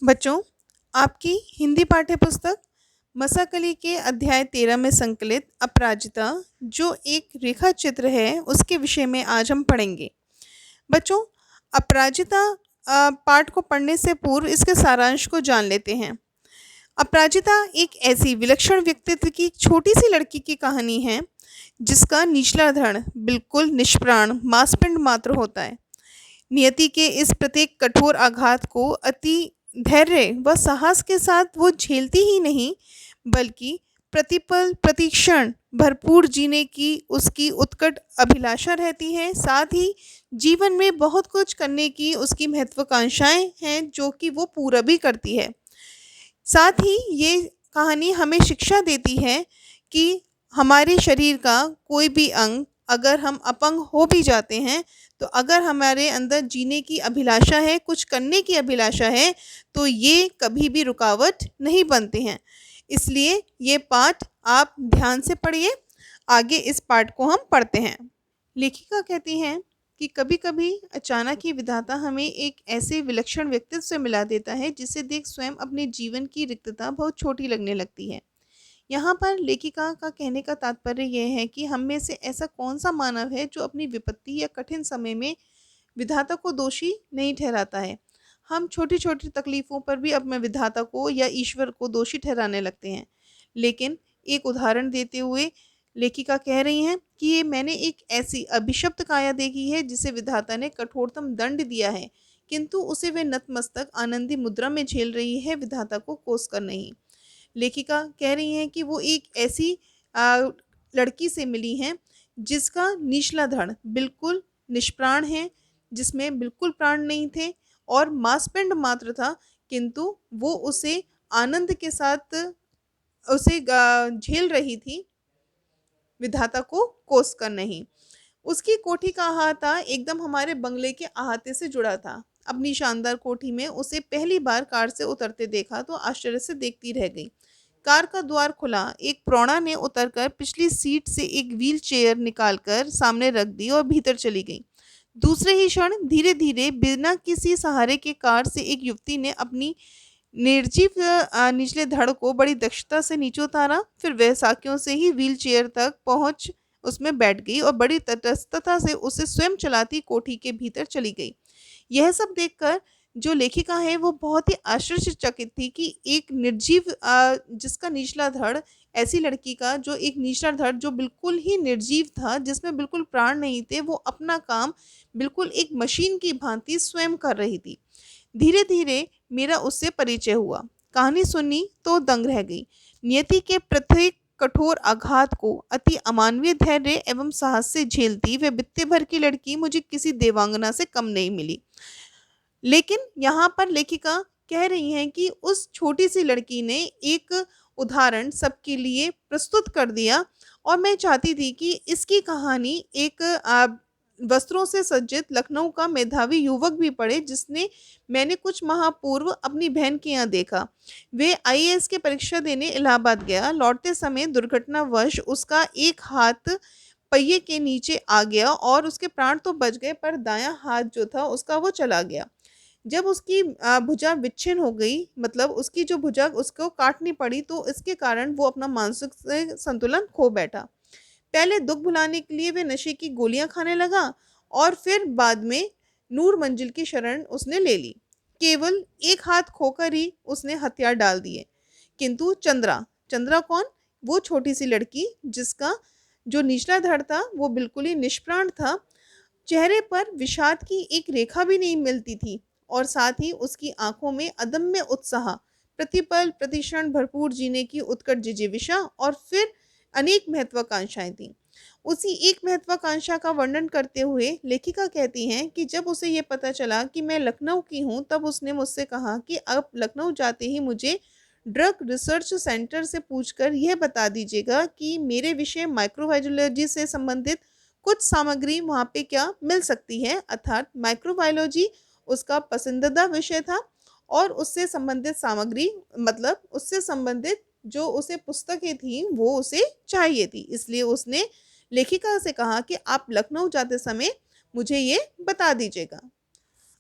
बच्चों, आपकी हिंदी पाठ्य पुस्तक मसाकली के अध्याय 13 में संकलित अपराजिता जो एक रेखा चित्र है उसके विषय में आज हम पढ़ेंगे। बच्चों, अपराजिता पाठ को पढ़ने से पूर्व इसके सारांश को जान लेते हैं। अपराजिता एक ऐसी विलक्षण व्यक्तित्व की छोटी सी लड़की की कहानी है जिसका निचला धड़ बिल्कुल निष्प्राण मांसपिंड मात्र होता है। नियति के इस प्रत्येक कठोर आघात को अति धैर्य व साहस के साथ वो झेलती ही नहीं, बल्कि प्रतिपल प्रतिक्षण भरपूर जीने की उसकी उत्कट अभिलाषा रहती है। साथ ही जीवन में बहुत कुछ करने की उसकी महत्वाकांक्षाएं हैं जो कि वो पूरा भी करती है। साथ ही ये कहानी हमें शिक्षा देती है कि हमारे शरीर का कोई भी अंग अगर हम अपंग हो भी जाते हैं, तो अगर हमारे अंदर जीने की अभिलाषा है, कुछ करने की अभिलाषा है, तो ये कभी भी रुकावट नहीं बनते हैं। इसलिए ये पाठ आप ध्यान से पढ़िए। आगे इस पाठ को हम पढ़ते हैं। लेखिका कहती हैं कि कभी कभी अचानक ही विधाता हमें एक ऐसे विलक्षण व्यक्तित्व से मिला देता है जिसे देख स्वयं अपने जीवन की रिक्तता बहुत छोटी लगने लगती है। यहाँ पर लेखिका का कहने का तात्पर्य यह है कि हम में से ऐसा कौन सा मानव है जो अपनी विपत्ति या कठिन समय में विधाता को दोषी नहीं ठहराता है। हम छोटी छोटी तकलीफ़ों पर भी अपने विधाता को या ईश्वर को दोषी ठहराने लगते हैं। लेकिन एक उदाहरण देते हुए लेखिका कह रही हैं कि ये मैंने एक ऐसी अभिशप्त काया देखी है जिसे विधाता ने कठोरतम दंड दिया है, किंतु उसे वे नतमस्तक आनंदी मुद्रा में झेल रही है, विधाता को कोस कर नहीं। लेखिका कह रही हैं कि वो एक ऐसी लड़की से मिली हैं जिसका निचला धड़ बिल्कुल निष्प्राण है, जिसमें बिल्कुल प्राण नहीं थे और मांसपिंड मात्र था, किंतु वो उसे आनंद के साथ उसे झेल रही थी, विधाता को कोस कर नहीं। उसकी कोठी का अहाता एकदम हमारे बंगले के अहाते से जुड़ा था। अपनी शानदार कोठी में उसे पहली बार कार से उतरते देखा तो आश्चर्य से देखती रह गई। कार का द्वार खुला, एक प्रौढ़ा ने उतरकर पिछली सीट से एक व्हील चेयर निकालकर सामने रख दी और भीतर चली गई। दूसरे ही क्षण धीरे धीरे बिना किसी सहारे के कार से एक युवती ने अपनी निर्जीव निचले धड़ को बड़ी दक्षता से नीचे उतारा, फिर वह साकियों से ही व्हील चेयर तक पहुंच उसमें बैठ गई और बड़ी तटस्थता से उसे स्वयं चलाती कोठी के भीतर चली गई। यह सब देखकर जो लेखिका है वो बहुत ही आश्चर्यचकित थी कि एक निर्जीव जिसका निचला धड़, ऐसी लड़की का जो एक निचला धड़ जो बिल्कुल ही निर्जीव था, जिसमें बिल्कुल प्राण नहीं थे, वो अपना काम बिल्कुल एक मशीन की भांति स्वयं कर रही थी। धीरे धीरे मेरा उससे परिचय हुआ। कहानी सुनी तो दंग रह गई। नियति के प्रत्येक कठोर आघात को अति अमानवीय धैर्य एवं साहस से झेलती वह बित्ते भर की लड़की मुझे किसी देवांगना से कम नहीं मिली। लेकिन यहाँ पर लेखिका कह रही हैं कि उस छोटी सी लड़की ने एक उदाहरण सबके लिए प्रस्तुत कर दिया और मैं चाहती थी कि इसकी कहानी एक वस्त्रों से सज्जित लखनऊ का मेधावी युवक भी पढ़े, जिसने मैंने कुछ माह पूर्व अपनी बहन के यहाँ देखा। वे आईएएस की परीक्षा देने इलाहाबाद गया। लौटते समय दुर्घटनावश उसका एक हाथ पहिए के नीचे आ गया और उसके प्राण तो बच गए, पर दायां हाथ जो था उसका वो चला गया। जब उसकी भुजा विच्छिन्न हो गई, मतलब उसकी जो भुजा उसको काटनी पड़ी, तो इसके कारण वो अपना मानसिक संतुलन खो बैठा। पहले दुख भुलाने के लिए वे नशे की गोलियां खाने लगा और फिर बाद में नूर मंजिल की शरण उसने ले ली। केवल एक हाथ खोकर ही उसने हथियार डाल दिए। किंतु चंद्रा चंद्रा कौन? वो छोटी सी लड़की जिसका जो निचला धड़ था वो बिल्कुल ही निष्प्राण था। चेहरे पर विषाद की एक रेखा भी नहीं मिलती थी और साथ ही उसकी आंखों में अदम्य उत्साह, प्रतिपल प्रतिक्षण भरपूर जीने की उत्कट जिजीविषा और फिर अनेक महत्वाकांक्षाएं थीं। उसी एक महत्वाकांक्षा का वर्णन करते हुए लेखिका कहती हैं कि जब उसे ये पता चला कि मैं लखनऊ की हूँ, तब उसने मुझसे कहा कि अब लखनऊ जाते ही मुझे ड्रग रिसर्च सेंटर से पूछकर यह बता दीजिएगा कि मेरे विषय माइक्रोबायोलॉजी से संबंधित कुछ सामग्री वहाँ पे क्या मिल सकती है। अर्थात माइक्रोबायोलॉजी उसका पसंदीदा विषय था और उससे संबंधित सामग्री, मतलब उससे संबंधित जो उसे पुस्तकें थी वो उसे चाहिए थी। इसलिए उसने लेखिका से कहा कि आप लखनऊ जाते समय मुझे ये बता दीजिएगा।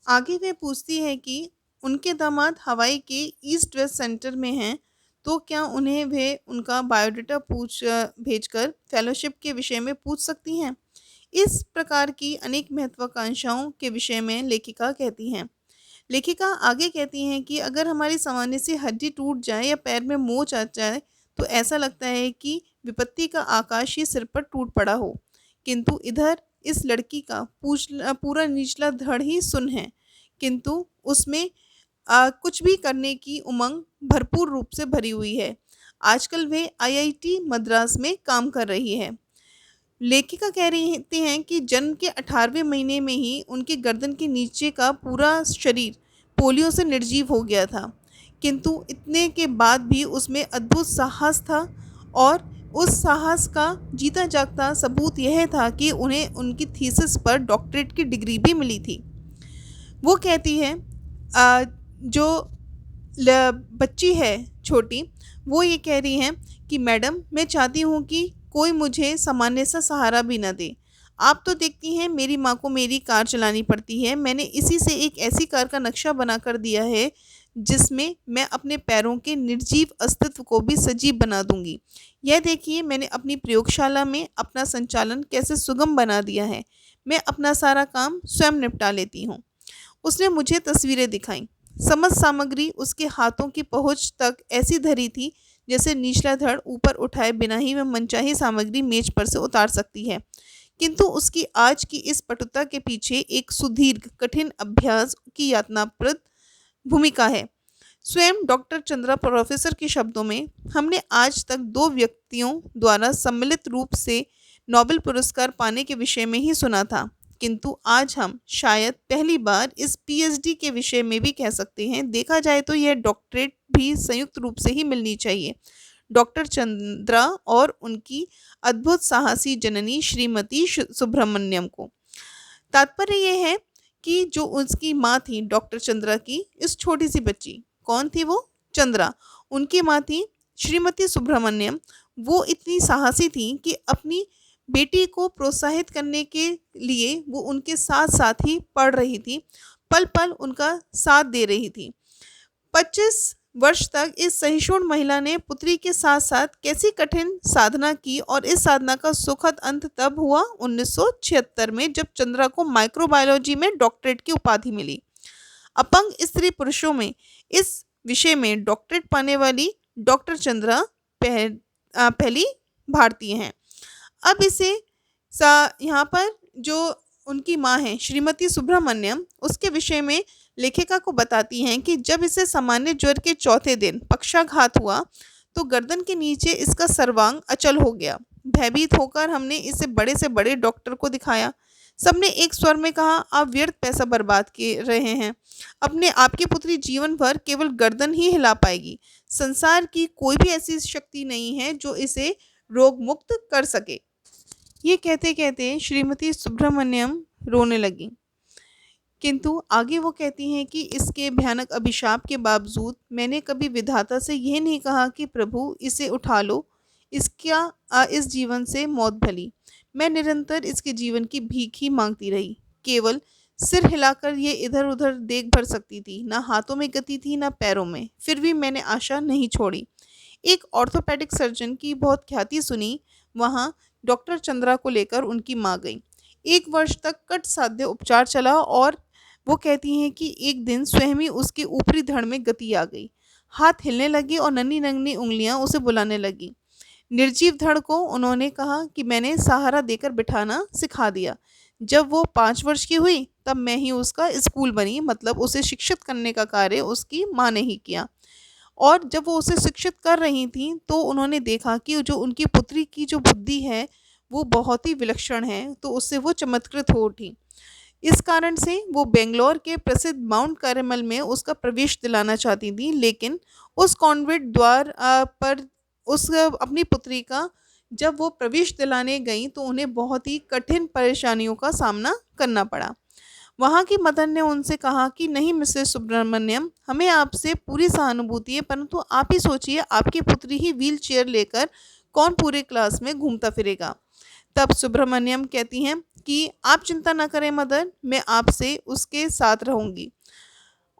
आगे वे पूछती है कि उनके दामाद हवाई के ईस्ट वेस्ट सेंटर में हैं, तो क्या उन्हें वे उनका बायोडाटा भेजकर फेलोशिप के विषय में पूछ सकती हैं? इस प्रकार की अनेक महत्वाकांक्षाओं के विषय में लेखिका कहती हैं। लेखिका आगे कहती हैं कि अगर हमारी सामान्य सी हड्डी टूट जाए या पैर में मोच आ जाए, तो ऐसा लगता है कि विपत्ति का आकाश ही सिर पर टूट पड़ा हो। किंतु इधर इस लड़की का पूरा निचला धड़ ही सुन्न है, किंतु उसमें कुछ भी करने की उमंग भरपूर रूप से भरी हुई है। आजकल वे आईआईटी मद्रास में काम कर रही है। लेखिका कह रही हैं कि जन्म के 18वें महीने में ही उनके गर्दन के नीचे का पूरा शरीर पोलियो से निर्जीव हो गया था, किंतु इतने के बाद भी उसमें अद्भुत साहस था, और उस साहस का जीता जागता सबूत यह था कि उन्हें उनकी थीसिस पर डॉक्टरेट की डिग्री भी मिली थी। वो कहती है, जो बच्ची है छोटी, वो ये कह रही हैं कि मैडम, मैं चाहती हूँ कि कोई मुझे सामान्य सा सहारा भी ना दे। आप तो देखती हैं मेरी माँ को मेरी कार चलानी पड़ती है। मैंने इसी से एक ऐसी कार का नक्शा बना कर दिया है जिसमें मैं अपने पैरों के निर्जीव अस्तित्व को भी सजीव बना दूंगी। यह देखिए, मैंने अपनी प्रयोगशाला में अपना संचालन कैसे सुगम बना दिया है। मैं अपना सारा काम स्वयं निपटा लेती हूँ। उसने मुझे तस्वीरें दिखाईं। समस्त सामग्री उसके हाथों की पहुंच तक ऐसी धरी थी जैसे निचला धड़ ऊपर उठाए बिना ही वह मनचाही सामग्री मेज पर से उतार सकती है। किंतु उसकी आज की इस पटुता के पीछे एक सुदीर्घ कठिन अभ्यास की यातनाप्रद भूमिका है। स्वयं डॉक्टर चंद्रा प्रोफेसर के शब्दों में, हमने आज तक दो व्यक्तियों द्वारा सम्मिलित रूप से नोबेल पुरस्कार पाने के विषय में ही सुना था, किंतु आज हम शायद पहली बार इस पीएचडी के विषय में भी कह सकते हैं। देखा जाए तो यह डॉक्टरेट भी संयुक्त रूप से ही मिलनी चाहिए, डॉक्टर चंद्रा और उनकी अद्भुत साहसी जननी श्रीमती सुब्रमण्यम को। तात्पर्य यह है कि जो उसकी माँ थी डॉक्टर चंद्रा की, इस छोटी सी बच्ची, कौन थी वो? चंद्रा। उनकी माँ थी श्रीमती सुब्रमण्यम। वो इतनी साहसी थी कि अपनी बेटी को प्रोत्साहित करने के लिए वो उनके साथ साथ ही पढ़ रही थी, पल पल उनका साथ दे रही थी। 25 वर्ष तक इस सहिष्णु महिला ने पुत्री के साथ साथ कैसी कठिन साधना की, और इस साधना का सुखद अंत तब हुआ 1976 में, जब चंद्रा को माइक्रोबायोलॉजी में डॉक्टरेट की उपाधि मिली। अपंग स्त्री पुरुषों में इस विषय में डॉक्टरेट पाने वाली डॉक्टर चंद्रा पहली भारतीय हैं। अब इसे यहाँ पर जो उनकी माँ है श्रीमती सुब्रमण्यम, उसके विषय में लेखिका को बताती हैं कि जब इसे सामान्य ज्वर के चौथे दिन पक्षाघात हुआ तो गर्दन के नीचे इसका सर्वांग अचल हो गया। भयभीत होकर हमने इसे बड़े से बड़े डॉक्टर को दिखाया। सबने एक स्वर में कहा, आप व्यर्थ पैसा बर्बाद कर रहे हैं। अपने आपकी पुत्री जीवन भर केवल गर्दन ही हिला पाएगी। संसार की कोई भी ऐसी शक्ति नहीं है जो इसे रोग मुक्त कर सके। ये कहते कहते श्रीमती सुब्रमण्यम रोने लगी, किंतु आगे वो कहती हैं कि इसके भयानक अभिशाप के बावजूद मैंने कभी विधाता से यह नहीं कहा कि प्रभु इसे उठा लो, इस जीवन से मौत भली। मैं निरंतर इसके जीवन की भीख ही मांगती रही। केवल सिर हिलाकर ये इधर उधर देख भर सकती थी, ना हाथों में गति थी ना पैरों में। फिर भी मैंने आशा नहीं छोड़ी। एक ऑर्थोपेडिक सर्जन की बहुत ख्याति सुनी। वहाँ डॉक्टर चंद्रा को लेकर उनकी माँ गई। 1 वर्ष तक कट साध्य उपचार चला, और वो कहती हैं कि एक दिन स्वयं ही उसके ऊपरी धड़ में गति आ गई। हाथ हिलने लगे और नन्ही नन्ही उंगलियां उसे बुलाने लगी। निर्जीव धड़ को उन्होंने कहा कि मैंने सहारा देकर बिठाना सिखा दिया। जब वो 5 वर्ष की हुई तब मैं ही उसका स्कूल बनी, मतलब उसे शिक्षित करने का कार्य उसकी माँ ने ही किया। और जब वो उसे शिक्षित कर रही थी तो उन्होंने देखा कि जो उनकी पुत्री की जो बुद्धि है वो बहुत ही विलक्षण है, तो उससे वो चमत्कृत हो उठी। इस कारण से वो बेंगलोर के प्रसिद्ध माउंट कार्मेल में उसका प्रवेश दिलाना चाहती थी, लेकिन उस कॉन्वेंट द्वार पर उस अपनी पुत्री का जब वो प्रवेश दिलाने गई तो उन्हें बहुत ही कठिन परेशानियों का सामना करना पड़ा। वहाँ की मदर ने उनसे कहा कि नहीं मिसेस सुब्रमण्यम, हमें आपसे पूरी सहानुभूति है, परंतु आप ही सोचिए, आपकी पुत्री ही व्हील चेयर लेकर कौन पूरे क्लास में घूमता फिरेगा। तब सुब्रमण्यम कहती हैं कि आप चिंता ना करें मदर, मैं आपसे उसके साथ रहूँगी।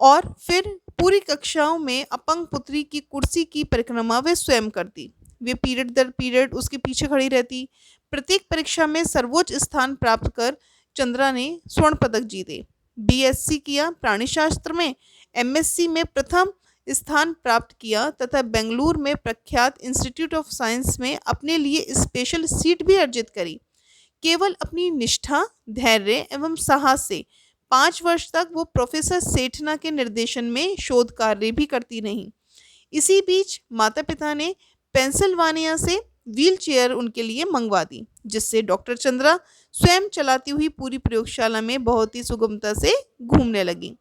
और फिर पूरी कक्षाओं में अपंग पुत्री की कुर्सी की परिक्रमा वे स्वयं करती। वे पीरियड दर पीरियड उसके पीछे खड़ी रहती। प्रत्येक परीक्षा में सर्वोच्च स्थान प्राप्त कर चंद्रा ने स्वर्ण पदक जीते। बीएससी किया प्राणीशास्त्र में, एमएससी में प्रथम स्थान प्राप्त किया तथा बेंगलुरु में प्रख्यात इंस्टीट्यूट ऑफ साइंस में अपने लिए स्पेशल सीट भी अर्जित करी। केवल अपनी निष्ठा, धैर्य एवं साहस से 5 वर्ष तक वो प्रोफेसर सेठना के निर्देशन में शोध कार्य भी करती रहीं। इसी बीच माता पिता ने पेंसिल्वानिया से व्हील चेयर उनके लिए मंगवा दी, जिससे डॉक्टर चंद्रा स्वयं चलाती हुई पूरी प्रयोगशाला में बहुत ही सुगमता से घूमने लगी।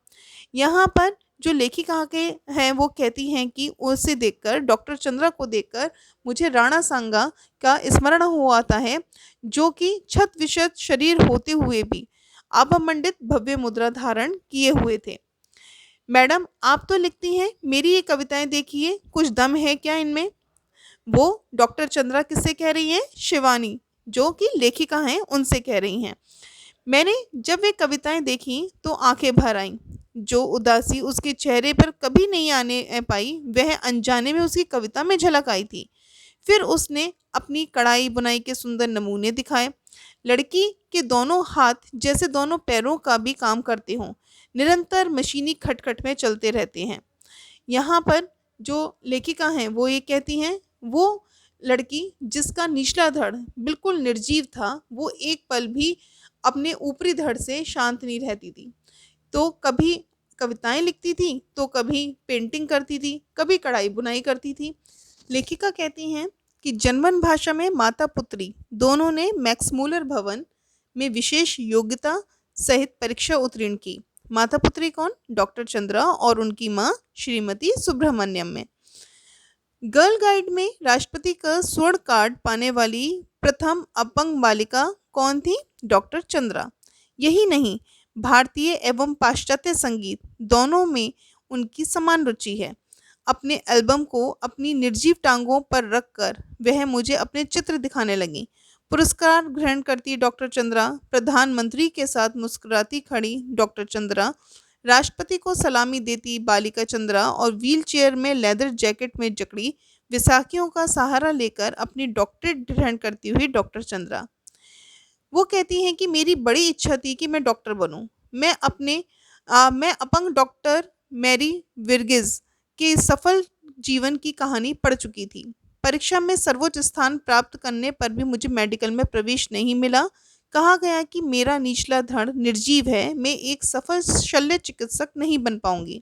यहाँ पर जो लेखिका के हैं वो कहती हैं कि उसे देखकर, डॉक्टर चंद्रा को देखकर मुझे राणा सांगा का स्मरण हो आता है, जो कि छत विशत शरीर होते हुए भी आभामंडित भव्य मुद्रा धारण किए हुए थे। मैडम, आप तो लिखती हैं, मेरी ये कविताएं देखिए, कुछ दम है क्या इनमें? वो डॉक्टर चंद्रा किससे कह रही हैं? शिवानी, जो कि लेखिका हैं, उनसे कह रही हैं। मैंने जब वे कविताएं देखी तो आंखें भर आईं। जो उदासी उसके चेहरे पर कभी नहीं आने पाई, वह अनजाने में उसकी कविता में झलक आई थी। फिर उसने अपनी कढ़ाई बुनाई के सुंदर नमूने दिखाए। लड़की के दोनों हाथ जैसे दोनों पैरों का भी काम करते हों, निरंतर मशीनी खटखट में चलते रहते हैं। यहाँ पर जो लेखिका हैं वो ये कहती हैं, वो लड़की जिसका निचला धड़ बिल्कुल निर्जीव था, वो एक पल भी अपने ऊपरी धड़ से शांत नहीं रहती थी। तो कभी कविताएं लिखती थी, तो कभी पेंटिंग करती थी, कभी कढ़ाई बुनाई करती थी। लेखिका कहती हैं कि जर्मन भाषा में माता पुत्री दोनों ने मैक्समूलर भवन में विशेष योग्यता सहित परीक्षा उत्तीर्ण की। माता पुत्री कौन? डॉक्टर चंद्रा और उनकी माँ श्रीमती सुब्रमण्यम में। गर्ल गाइड में राष्ट्रपति का स्वर्ण कार्ड पाने वाली प्रथम अपंग बालिका कौन थी? डॉक्टर चंद्रा। यही नहीं, भारतीय एवं पाश्चात्य संगीत दोनों में उनकी समान रुचि है। अपने एल्बम को अपनी निर्जीव टांगों पर रखकर वह मुझे अपने चित्र दिखाने लगी। पुरस्कार ग्रहण करती डॉक्टर चंद्रा, प्रधानमंत्री के साथ मुस्कुराती खड़ी डॉक्टर चंद्रा, राष्ट्रपति को सलामी देती बालिका चंद्रा और व्हील चेयर में लेदर जैकेट में जकड़ी विसाखियों का सहारा लेकर अपनी डॉक्टरेट ग्रहण करती हुई डॉक्टर चंद्रा। वो कहती हैं कि मेरी बड़ी इच्छा थी कि मैं डॉक्टर बनूं। मैं अपंग डॉक्टर मैरी विर्गिज के सफल जीवन की कहानी पढ़ चुकी थी। परीक्षा में सर्वोच्च स्थान प्राप्त करने पर भी मुझे मेडिकल में प्रवेश नहीं मिला। कहा गया कि मेरा निचला धड़ निर्जीव है, मैं एक सफल शल्य चिकित्सक नहीं बन पाऊंगी।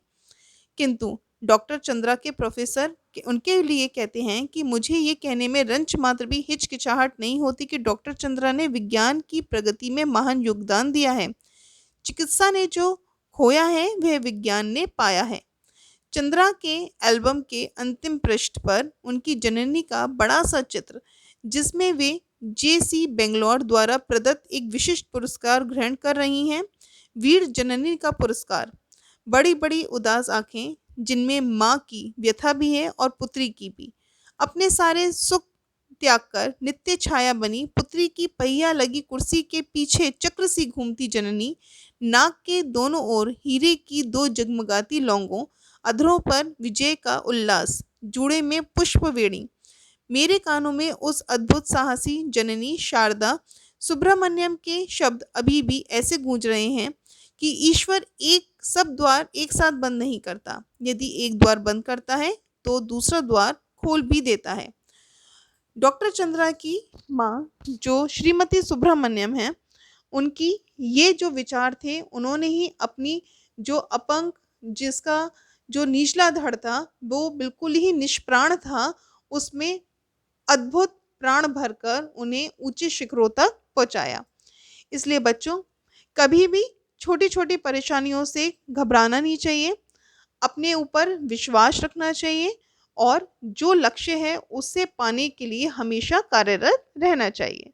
किंतु डॉक्टर चंद्रा के प्रोफेसर उनके लिए कहते हैं कि मुझे ये कहने में रंच मात्र भी हिचकिचाहट नहीं होती कि डॉक्टर चंद्रा ने विज्ञान की प्रगति में महान योगदान दिया है। चिकित्सा ने जो खोया है वह विज्ञान ने पाया है। चंद्रा के एल्बम के अंतिम पृष्ठ पर उनकी जननी का बड़ा सा चित्र, जिसमें वे जेसी बेंगलोर द्वारा प्रदत्त एक विशिष्ट पुरस्कार ग्रहण कर रही हैं, वीर जननी का पुरस्कार। बड़ी बड़ी उदास आंखें, जिनमें माँ की व्यथा भी है और पुत्री की भी। अपने सारे सुख त्याग कर नित्य छाया बनी पुत्री की पहिया लगी कुर्सी के पीछे चक्र सी घूमती जननी, नाक के दोनों ओर हीरे की 2 जगमगाती लौंगों, अधरों पर विजय का उल्लास, जूड़े में पुष्प वेणी। मेरे कानों में उस अद्भुत साहसी जननी शारदा सुब्रमण्यम के शब्द अभी भी ऐसे गूंज रहे हैं कि ईश्वर सब द्वार एक साथ बंद नहीं करता। यदि एक द्वार बंद करता है तो दूसरा द्वार खोल भी देता है। डॉक्टर चंद्रा की माँ जो श्रीमती सुब्रमण्यम है, उनकी ये जो विचार थे, उन्होंने ही अपनी जो अपंग, जिसका जो निचला धड़ था वो बिल्कुल ही निष्प्राण था, उसमें अद्भुत प्राण भरकर उन्हें ऊंचे शिखरों तक पहुंचाया। इसलिए बच्चों, कभी भी छोटी छोटी परेशानियों से घबराना नहीं चाहिए, अपने ऊपर विश्वास रखना चाहिए और जो लक्ष्य है उससे पाने के लिए हमेशा कार्यरत रहना चाहिए।